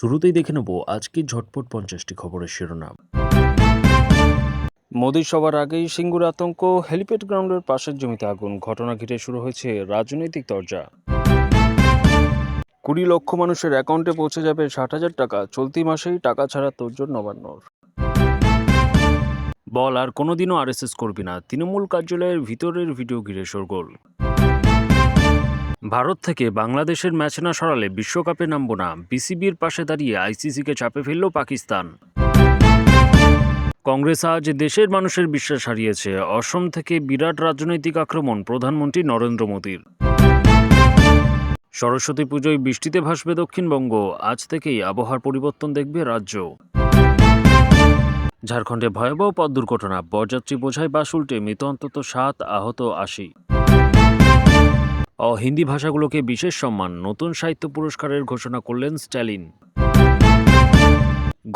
শুরুতেই দেখে নেব আজকের ঝটপট ৫০টি খবরের শিরোনাম। মোদির সভার আগেই সিঙ্গুর আতঙ্ক, হেলিপ্যাড গ্রাউন্ডের পাশের জমিতে আগুন, ঘটনা ঘিরে শুরু হয়েছে রাজনৈতিক তরজা। ২০ লক্ষ মানুষের অ্যাকাউন্টে পৌঁছে যাবে ৬০,০০০ টাকা, চলতি মাসেই টাকা ছাড়া তোড়জোড় নবান্নর। বল আর কোনোদিনও আরএসএস করবি না, তৃণমূল কার্যালয়ের ভিতরের ভিডিও ঘিরে শোরগোল। ভারত থেকে বাংলাদেশের ম্যাচ না সরালে বিশ্বকাপে নামব না, বিসিবির পাশে দাঁড়িয়ে আইসিসিকে চাপে ফেলল পাকিস্তান। কংগ্রেস আজ দেশের মানুষের বিশ্বাস হারিয়েছে, অসম থেকে বিরাট রাজনৈতিক আক্রমণ প্রধানমন্ত্রী নরেন্দ্র মোদীর। সরস্বতী পুজোয় বৃষ্টিতে ভাসবে দক্ষিণবঙ্গ, আজ থেকেই আবহাওয়ার পরিবর্তন দেখবে রাজ্য। ঝাড়খণ্ডে ভয়াবহ পথ দুর্ঘটনা, বরযাত্রী বোঝাই বাস উল্টে মৃত অন্তত ৭, আহত ৮০। হিন্দি ভাষাগুলোকে বিশেষ সম্মান, নতুন সাহিত্য পুরস্কারের ঘোষণা করলেন স্ট্যালিন।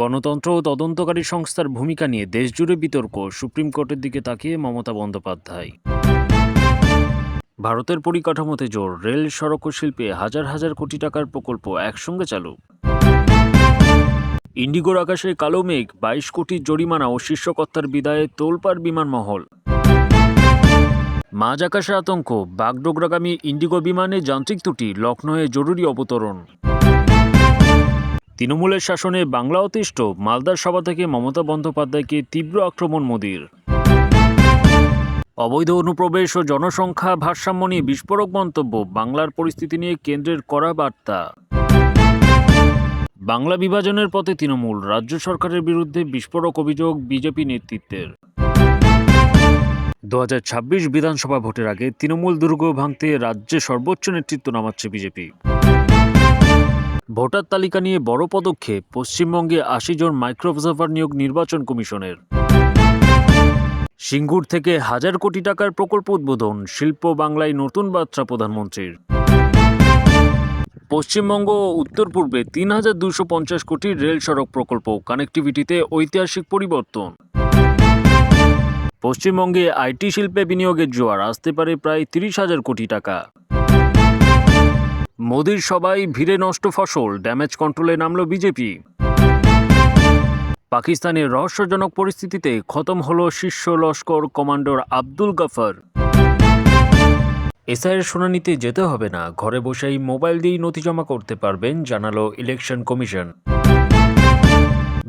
গণতন্ত্র ও তদন্তকারী সংস্থার ভূমিকা নিয়ে দেশজুড়ে বিতর্ক, সুপ্রিম কোর্টের দিকে তাকিয়ে মমতা বন্দ্যোপাধ্যায়। ভারতের পরিকাঠামোতে জোর, রেল, সড়ক ও শিল্পে হাজার হাজার কোটি টাকার প্রকল্প একসঙ্গে চালু। ইন্ডিগোর আকাশে কালো মেঘ, ২২ কোটি জরিমানা ও শীর্ষকর্তার বিদায়ে তোলপাড় বিমানমহল। মাঝ আকাশে আতঙ্ক, বাগডোগরাগামী ইন্ডিগো বিমানে যান্ত্রিক ত্রুটি, লখনৌয়ে জরুরি অবতরণ। তৃণমূলের শাসনে বাংলা অতিষ্ঠ, মালদার সভা থেকে মমতা বন্দ্যোপাধ্যায়কে তীব্র আক্রমণ মোদীর। অবৈধ অনুপ্রবেশ ও জনসংখ্যা ভারসাম্য নিয়ে বিস্ফোরক মন্তব্য, বাংলার পরিস্থিতি নিয়ে কেন্দ্রের কড়া বার্তা। বাংলা বিভাজনের পথে তৃণমূল, রাজ্য সরকারের বিরুদ্ধে বিস্ফোরক অভিযোগ বিজেপি নেতৃত্বের। ২০২৬ বিধানসভা ভোটের আগে তৃণমূল দুর্গ ভাঙতে রাজ্যে সর্বোচ্চ নেতৃত্ব নামাচ্ছে বিজেপি। ভোটার তালিকা নিয়ে বড় পদক্ষেপ, পশ্চিমবঙ্গে ৮০ জন মাইক্রো অবজারভার নিয়োগ নির্বাচন কমিশনের। সিঙ্গুর থেকে ১,০০০ কোটি টাকার প্রকল্প উদ্বোধন, শিল্প বাংলায় নতুন বার্তা প্রধানমন্ত্রীর। পশ্চিমবঙ্গ ও উত্তর পূর্বে ৩,২৫০ কোটির রেল সড়ক প্রকল্প, কানেক্টিভিটিতে ঐতিহাসিক পরিবর্তন। পশ্চিমবঙ্গে আইটি শিল্পে বিনিয়োগের জোয়ার, আসতে পারে প্রায় ৩০,০০০ কোটি টাকা। মোদির সভায় ভিড়ে নষ্ট ফসল, ড্যামেজ কন্ট্রোলে নামল বিজেপি। পাকিস্তানের রহস্যজনক পরিস্থিতিতে খতম হল শীর্ষ লস্কর কমান্ডার আব্দুল গাফর। এসআইয়ের শুনানিতে যেতে হবে না, ঘরে বসেই মোবাইল দিয়েই নথি জমা করতে পারবেন, জানালো ইলেকশন কমিশন।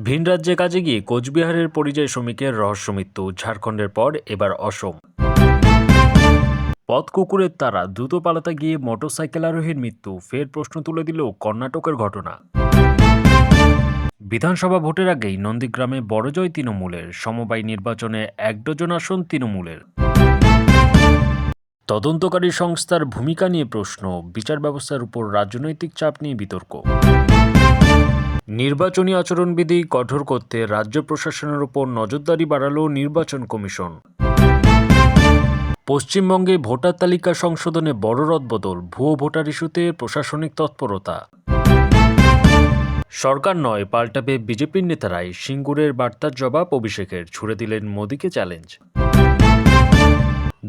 ভিন রাজ্যে কাজে গিয়ে কোচবিহারের পরিযায়ী শ্রমিকের রহস্য মৃত্যু, ঝাড়খণ্ডের পর এবার অসম। পথ কুকুরের তারা, দ্রুত পালাতে গিয়ে মোটরসাইকেল আরোহীর মৃত্যু, ফের প্রশ্ন তুলে দিল কর্ণাটকের ঘটনা। বিধানসভা ভোটের আগেই নন্দীগ্রামে বড় জয় তৃণমূলের, সমবায় নির্বাচনে ১ ডজন আসন তৃণমূলের। তদন্তকারী সংস্থার ভূমিকা নিয়ে প্রশ্ন, বিচার ব্যবস্থার উপর রাজনৈতিক চাপ নিয়ে বিতর্ক। নির্বাচনী আচরণবিধি কঠোর করতে রাজ্য প্রশাসনের উপর নজরদারি বাড়ালো নির্বাচন কমিশন। পশ্চিমবঙ্গে ভোটার তালিকা সংশোধনে বড় রদবদল, ভুয়ো ভোটার ইস্যুতে প্রশাসনিক তৎপরতা। সরকার নয়, পাল্টাবে বিজেপির নেতারাই, সিঙ্গুরের বার্তার জবাব অভিষেকের, ছুড়ে দিলেন মোদীকে চ্যালেঞ্জ।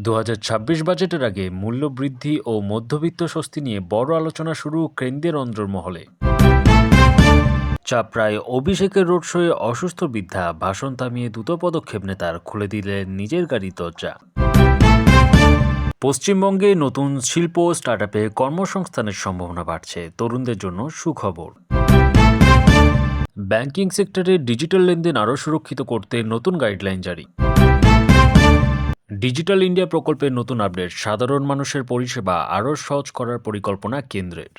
২০২৬ বাজেটের আগে মূল্যবৃদ্ধি ও মধ্যবিত্ত স্বস্তি নিয়ে বড় আলোচনা শুরু কেন্দ্রের অন্দরমহলে। চাপড়ায় অভিষেকের রোড শোয়ে অসুস্থ বৃদ্ধা, ভাষণ থামিয়ে দ্রুত পদক্ষেপ নেতার, খুলে দিলেন নিজের গাড়ির দরজা। পশ্চিমবঙ্গে নতুন শিল্প ও স্টার্টআপে কর্মসংস্থানের সম্ভাবনা বাড়ছে, তরুণদের জন্য সুখবর। ব্যাংকিং সেক্টরে ডিজিটাল লেনদেন আরও সুরক্ষিত করতে নতুন গাইডলাইন জারি। ডিজিটাল ইন্ডিয়া প্রকল্পের নতুন আপডেট, সাধারণ মানুষের পরিষেবা আরও সহজ করার পরিকল্পনা কেন্দ্রের।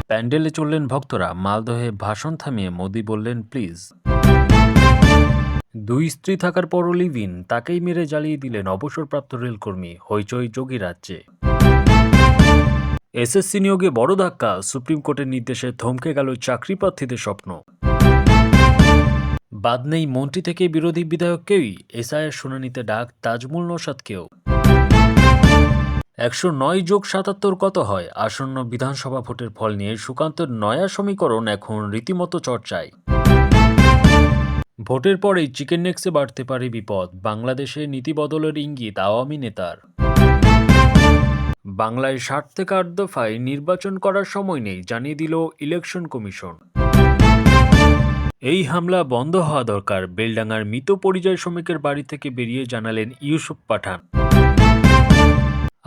প্যান্ডেলে চললেন ভক্তরা, মালদহে ভাষণ থামিয়ে মোদি বললেন প্লিজ। ২ স্ত্রী থাকার পরও লিভ ইন, তাকেই মেরে জ্বালিয়ে দিলেন অবসরপ্রাপ্ত রেলকর্মী, হইচই যোগী রাজ্যে। এসএসসি নিয়োগে বড় ধাক্কা, সুপ্রিম কোর্টের নির্দেশে থমকে গেল চাকরি প্রার্থীদের স্বপ্ন। বাদ নেই মন্ত্রী থেকে বিরোধী বিধায়ক কেউই, এসআইয়ের শুনানিতে ডাক তাজমুল নওশাদকেও। ১০৯+৭৭ কত হয়, আসন্ন বিধানসভা ভোটের ফল নিয়ে সুকান্তের নয়া সমীকরণ এখন রীতিমতো চর্চায়। ভোটের পরেই চিকেন নেক্সে বাড়তে পারে বিপদ, বাংলাদেশে নীতি বদলের ইঙ্গিত আওয়ামী নেতার। বাংলায় ৬০ থেকে ৮ দফায় নির্বাচন করার সময় নেই, জানিয়ে দিল ইলেকশন কমিশন। এই হামলা বন্ধ হওয়া দরকার, বেলডাঙ্গার মৃত পরিযায়ী শ্রমিকের বাড়ি থেকে বেরিয়ে জানালেন ইউসুফ পাঠান।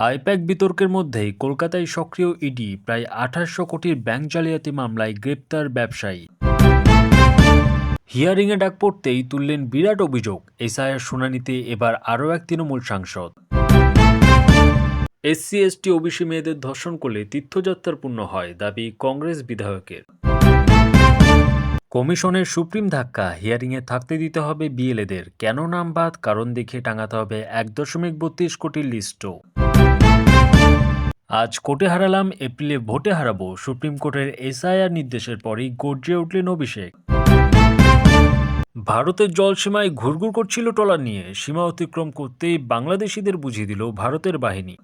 আইপ্যাক বিতর্কের মধ্যেই কলকাতায় সক্রিয় ইডি, প্রায় ২৮০০ কোটির ব্যাংক জালিয়াতি মামলায় গ্রেপ্তার ব্যবসায়ী। হিয়ারিংয়ে ডাক পড়তেই তুললেন বিরাট অভিযোগ, এসআইআর শুনানিতে এবার আরও এক তৃণমূল সাংসদ। এসসি এসটি ওবিসি মেয়েদের ধর্ষণ করলে তীর্থযাত্রার পুণ্য হয়, দাবি কংগ্রেস বিধায়কের। কমিশনের সুপ্রিম ধাক্কা, হিয়ারিংয়ে থাকতে দিতে হবে বিএলএদের, কেন নাম বাদ কারণ দেখিয়ে টাঙাতে হবে ১.৩২ কোটির লিস্টও। আজ কোর্টে হারালাম, এপ্রিলে ভোটে হারাবো, সুপ্রিম কোর্টের এসআইআর নির্দেশের পরই গর্জে উঠলেন অভিষেক। ভারতের জলসীমায় ঘুরঘুর করছিল ট্রলার নিয়ে, সীমা অতিক্রম করতেই বাংলাদেশিদের বুঝিয়ে দিল ভারতের বাহিনী।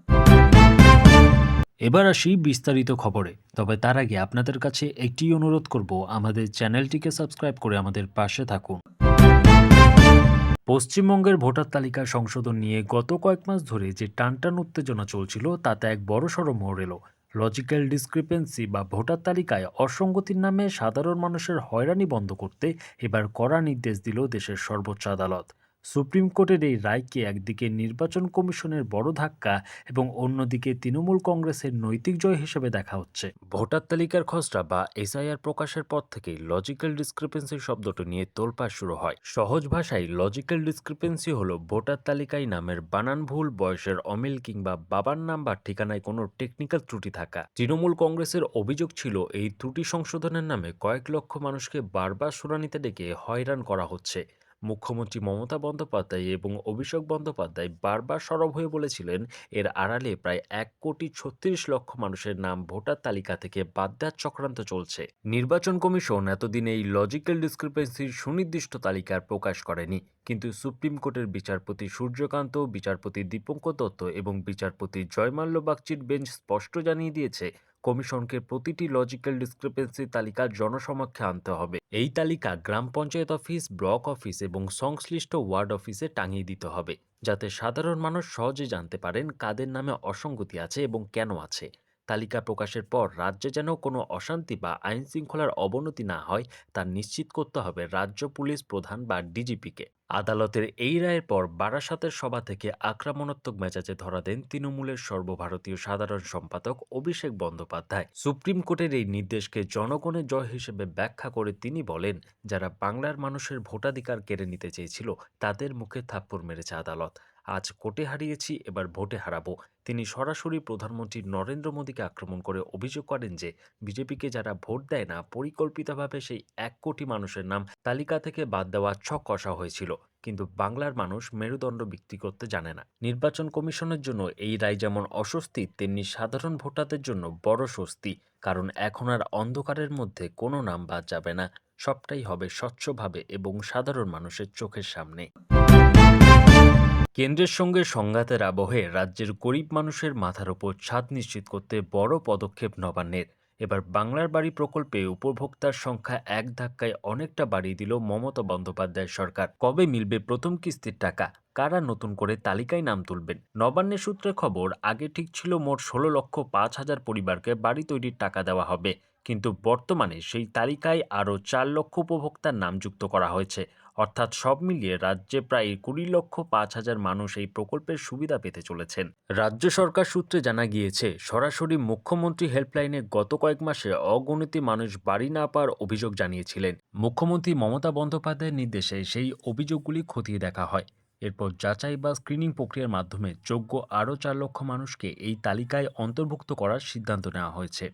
এবার আসি বিস্তারিত খবরে, তবে তার আগে আপনাদের কাছে একটি অনুরোধ করব, আমাদের চ্যানেলটিকে সাবস্ক্রাইব করে আমাদের পাশে থাকুন। পশ্চিমবঙ্গের ভোটার তালিকা সংশোধন নিয়ে গত কয়েক মাস ধরে যে টানটান উত্তেজনা চলছিল, তাতে এক বড়সড় মোড় এলো। লজিক্যাল ডিসক্রিপেন্সি বা ভোটার তালিকায় অসঙ্গতির নামে সাধারণ মানুষের হয়রানি বন্ধ করতে এবার কড়া নির্দেশ দিল দেশের সর্বোচ্চ আদালত। সুপ্রিম কোর্টের এই রায়কে একদিকে নির্বাচন কমিশনের বড় ধাক্কা এবং অন্যদিকে তৃণমূল কংগ্রেসের নৈতিক জয় হিসেবে দেখা হচ্ছে। ভোটার তালিকার খসড়া বা এসআইআর প্রকাশের পর থেকেই লজিক্যাল ডিসক্রিপেন্সি শব্দটি নিয়ে তোলপাড় শুরু হয়। সহজ ভাষায় লজিক্যাল ডিসক্রিপেন্সি হলো ভোটার তালিকায় নামের বানান ভুল, বয়সের অমিল কিংবা বাবার নাম বা ঠিকানায় কোনো টেকনিক্যাল ত্রুটি থাকা। তৃণমূল কংগ্রেসের অভিযোগ ছিল এই ত্রুটি সংশোধনের নামে কয়েক লক্ষ মানুষকে বারবার শুনানিতে ডেকে হয়রান করা হচ্ছে। মুখ্যমন্ত্রী মমতা বন্দ্যোপাধ্যায় এবং অভিষেক বন্দ্যোপাধ্যায় বারবার সরব হয়ে বলেছিলেন, এর আড়ালে প্রায় ১,৩৬,০০,০০০ মানুষের নাম ভোটার তালিকা থেকে বাদ দেওয়ার চক্রান্ত চলছে। নির্বাচন কমিশন এতদিন এই লজিক্যাল ডিসক্রিপেন্সির সুনির্দিষ্ট তালিকা প্রকাশ করেনি, কিন্তু সুপ্রিম কোর্টের বিচারপতি সূর্যকান্ত, বিচারপতি দীপঙ্কর দত্ত এবং বিচারপতি জয়মাল্য বাগচির বেঞ্চ স্পষ্ট জানিয়ে দিয়েছে, কমিশনকে প্রতিটি লজিক্যাল ডিসক্রিপেন্সি তালিকা জনসমক্ষে আনতে হবে। এই তালিকা গ্রাম পঞ্চায়েত অফিস, ব্লক অফিস এবং সংশ্লিষ্ট ওয়ার্ড অফিসে টাঙিয়ে দিতে হবে, যাতে সাধারণ মানুষ সহজে জানতে পারেন কাদের নামে অসঙ্গতি আছে এবং কেন আছে। তালিকা প্রকাশের পর রাজ্যে যেন কোনো অশান্তি বা আইন শৃঙ্খলার অবনতি না হয়, তা নিশ্চিত করতে হবে রাজ্য পুলিশ প্রধান বা ডিজিপিকে। আদালতের এই রায়ের পর বারাসাতের সভা থেকে আক্রমণাত্মক মেজাজে ধরা দেন তৃণমূলের সর্বভারতীয় সাধারণ সম্পাদক অভিষেক বন্দ্যোপাধ্যায়। সুপ্রিম কোর্টের এই নির্দেশকে জনগণের জয় হিসেবে ব্যাখ্যা করে তিনি বলেন, যারা বাংলার মানুষের ভোটাধিকার কেড়ে নিতে চেয়েছিল তাদের মুখে থাপ্পড় মেরেছে আদালত। আজ কোর্টে হারিয়েছি, এবার ভোটে হারাবো। তিনি সরাসরি প্রধানমন্ত্রী নরেন্দ্র মোদীকে আক্রমণ করে অভিযোগ করেন যে বিজেপিকে যারা ভোট দেয় না, পরিকল্পিতভাবে সেই ১ কোটি মানুষের নাম তালিকা থেকে বাদ দেওয়ার ছক কষা হয়েছিল। কিন্তু বাংলার মানুষ মেরুদণ্ড বিক্রি করতে জানে না। নির্বাচন কমিশনের জন্য এই রায় যেমন অস্বস্তি, তেমনি সাধারণ ভোটারদের জন্য বড় স্বস্তি, কারণ এখন আর অন্ধকারের মধ্যে কোনো নাম বাদ যাবে না, সবটাই হবে স্বচ্ছভাবে এবং সাধারণ মানুষের চোখের সামনে। কেন্দ্রের সঙ্গে সংঘাতের আবহে রাজ্যের গরিব মানুষের মাথার ওপর ছাদ নিশ্চিত করতে বড় পদক্ষেপ নবান্নের। এবার বাংলার বাড়ি প্রকল্পে উপভোক্তার সংখ্যা এক ধাক্কায় অনেকটা বাড়িয়ে দিল মমতা বন্দ্যোপাধ্যায় সরকার। কবে মিলবে প্রথম কিস্তির টাকা, কারা নতুন করে তালিকায় নাম তুলবেন? নবান্নের সূত্রে খবর, আগে ঠিক ছিল মোট ১৬,০৫,০০০ পরিবারকে বাড়ি তৈরির টাকা দেওয়া হবে, কিন্তু বর্তমানে সেই তালিকায় আরও ৪ লক্ষ উপভোক্তার নাম যুক্ত করা হয়েছে। অর্থাৎ সব মিলিয়ে রাজ্যে প্রায় ২০,৫০,০০০ মানুষ এই প্রকল্পের সুবিধা পেতে চলেছেন। রাজ্য সরকার সূত্রে জানা গিয়েছে, সরাসরি মুখ্যমন্ত্রী হেল্পলাইনে গত কয়েক মাসে অগণিত মানুষ বাড়ি না পাওয়ার অভিযোগ জানিয়েছিলেন। মুখ্যমন্ত্রী মমতা বন্দ্যোপাধ্যায়ের নির্দেশে সেই অভিযোগগুলি খতিয়ে দেখা হয়। এরপর যাচাই বা স্ক্রিনিং প্রক্রিয়ার মাধ্যমে যোগ্য আরও ৪ লক্ষ মানুষকে এই তালিকায় অন্তর্ভুক্ত করার সিদ্ধান্ত নেওয়া হয়েছে।